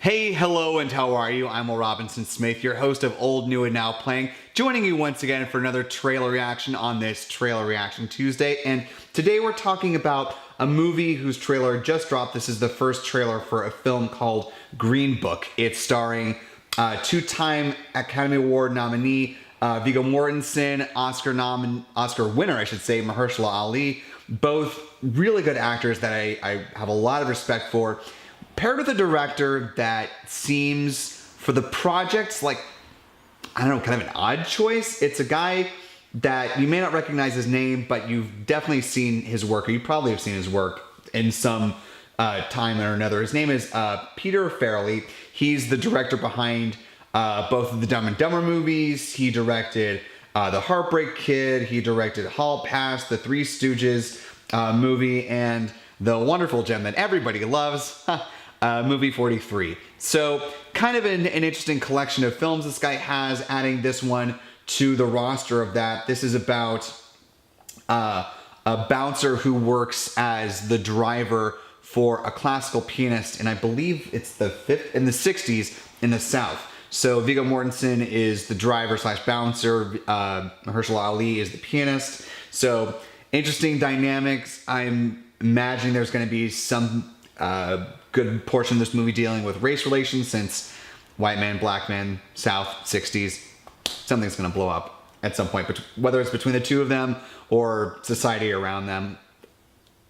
Hey, hello, and how are you? I'm Will Robinson Smith, your host of Old, New, and Now Playing, joining you once again for another trailer reaction on this Trailer Reaction Tuesday. And today we're talking about a movie whose trailer just dropped. This is the first trailer for a film called Green Book. It's starring two-time Academy Award nominee Viggo Mortensen, Oscar winner, I should say, Mahershala Ali. Both really good actors that I have a lot of respect for. Paired with a director that seems, for the project, like, I don't know, kind of an odd choice. It's a guy that you may not recognize his name, but you've definitely seen his work, or you probably have seen his work in some time or another. His name is Peter Farrelly. He's the director behind both of the Dumb and Dumber movies. He directed The Heartbreak Kid. He directed Hall Pass, the Three Stooges movie, and the wonderful gem that everybody loves, movie 43. So kind of an interesting collection of films this guy has, adding this one to the roster of that. This is about a bouncer who works as the driver for a classical pianist, and I believe it's in the 60s in the South. So Viggo Mortensen is the driver slash bouncer. Mahershala Ali is the pianist. So interesting dynamics. I'm imagining there's going to be some good portion of this movie dealing with race relations, since white man, black man, South, 60s, something's going to blow up at some point. But whether it's between the two of them or society around them,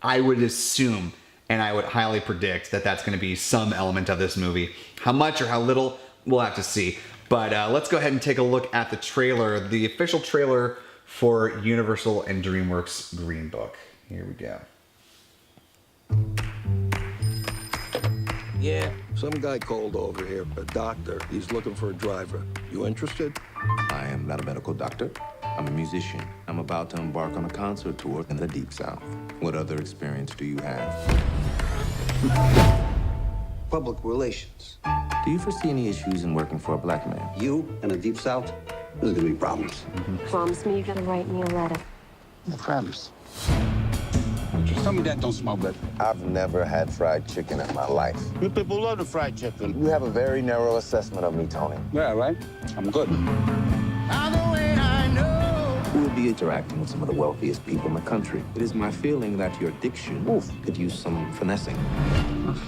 I would assume and I would highly predict that that's going to be some element of this movie. How much or how little, we'll have to see. But let's go ahead and take a look at the trailer, the official trailer for Universal and DreamWorks Green Book. Here we go. Yeah, some guy called over here, a doctor. He's looking for a driver. You interested? I am not a medical doctor. I'm a musician. I'm about to embark on a concert tour in the Deep South. What other experience do you have? Public relations. Do you foresee any issues in working for a black man? You in the Deep South? There's gonna be problems. Promise me you're gonna write me a letter. I promise. Tell me that don't smell good. I've never had fried chicken in my life. You people love the fried chicken. You have a very narrow assessment of me, Tony. Yeah, right? I'm good. You will be interacting with some of the wealthiest people in the country. It is my feeling that your diction could use some finessing.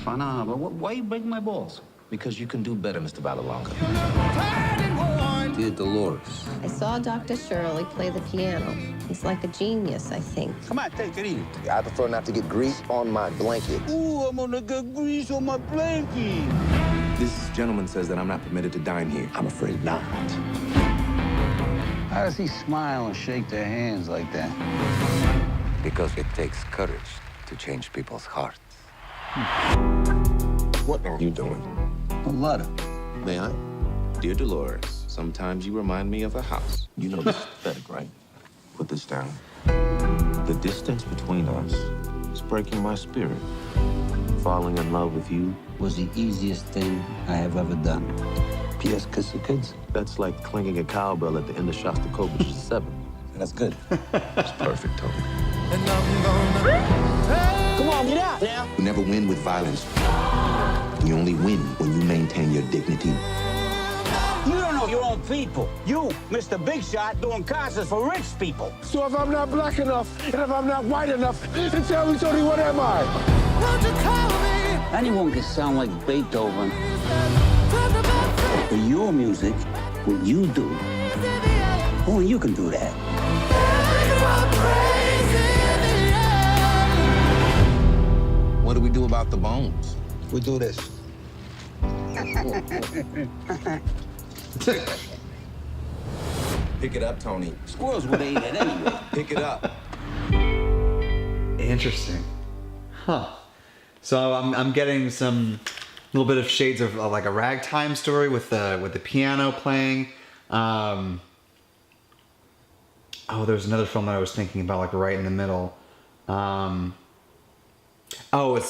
But why you breaking my balls? Because you can do better, Mr. Valalonga. Dear Dolores. I saw Dr. Shirley play the piano. He's like a genius, I think. Come on, take it easy. I prefer not to get grease on my blanket. Ooh, I'm gonna get grease on my blanket. This gentleman says that I'm not permitted to dine here. I'm afraid not. How does he smile and shake their hands like that? Because it takes courage to change people's hearts. What are you doing? A letter. May I? Dear Dolores, sometimes you remind me of a house. You know this is pathetic, right? Put this down. The distance between us is breaking my spirit. Falling in love with you Was the easiest thing I have ever done. P.S. Kiss the kids. That's like clanging a cowbell at the end of Shostakovich's 7. That's good. It's perfect, Tony. Come on, get out now. You never win with violence. You only win when you maintain your dignity. You don't know your own people. You, Mr. Big Shot, doing concerts for rich people. So if I'm not black enough, and if I'm not white enough, then tell me, Tony, what am I? Anyone can sound like Beethoven. But your music, what you do, only you can do that. What do we do about the bones? We do this. Pick it up, Tony. Squirrels would eat it anyway. Pick it up. Interesting. Huh. So I'm getting some little bit of shades of like a ragtime story with the piano playing. Oh, there's another film that I was thinking about, like right in the middle. It's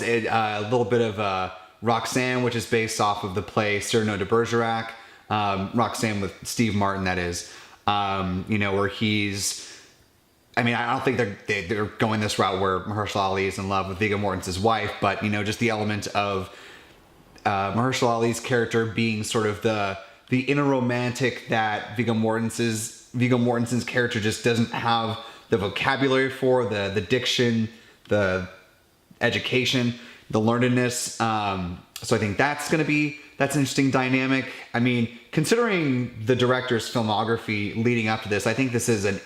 a little bit of Roxanne, which is based off of the play Cyrano de Bergerac. Roxanne with Steve Martin, that is. Where he's... I mean, I don't think they're going this route where Mahershala Ali is in love with Viggo Mortensen's wife, but, just the element of Mahershala Ali's character being sort of the inner romantic that Viggo Mortensen's character just doesn't have the vocabulary for, the diction, the education, the learnedness. So I think that's an interesting dynamic. I mean, considering the director's filmography leading up to this, I think this is an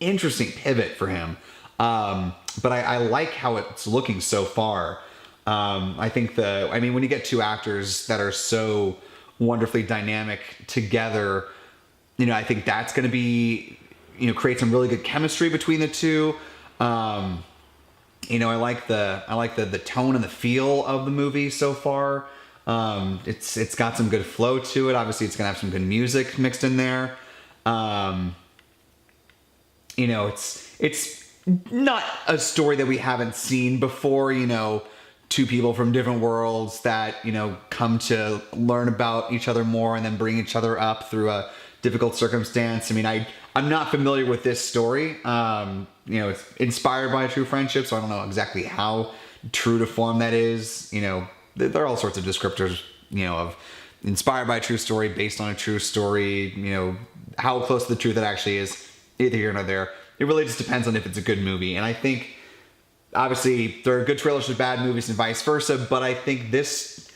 interesting pivot for him. But I like how it's looking so far. I think when you get two actors that are so wonderfully dynamic together, I think that's going to be, create some really good chemistry between the two. I like the tone and the feel of the movie so far. It's got some good flow to it. Obviously, it's gonna have some good music mixed in there. It's not a story that we haven't seen before. Two people from different worlds that come to learn about each other more and then bring each other up through a difficult circumstance. I mean, I'm not familiar with this story. It's inspired by a true friendship, so I don't know exactly how true to form that is. There are all sorts of descriptors, of inspired by a true story, based on a true story, how close to the truth it actually is, either here or there. It really just depends on if it's a good movie. And I think, obviously, there are good trailers for bad movies and vice versa, but I think this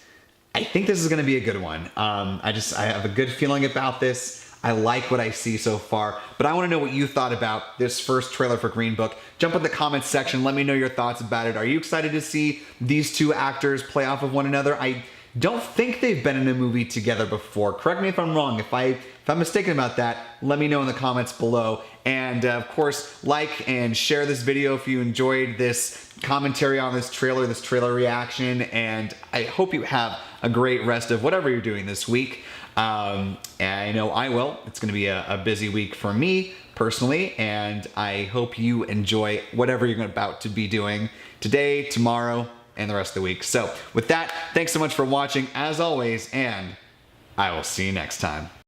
is going to be a good one. I have a good feeling about this. I like what I see so far, but I want to know what you thought about this first trailer for Green Book. Jump in the comments section. Let me know your thoughts about it. Are you excited to see these two actors play off of one another? I don't think they've been in a movie together before. Correct me if I'm wrong. If I'm mistaken about that, let me know in the comments below. And of course, like and share this video if you enjoyed this commentary on this trailer reaction. And I hope you have a great rest of whatever you're doing this week. And I know I will. It's going to be a busy week for me personally, and I hope you enjoy whatever you're about to be doing today, tomorrow, and the rest of the week. So with that, thanks so much for watching as always, and I will see you next time.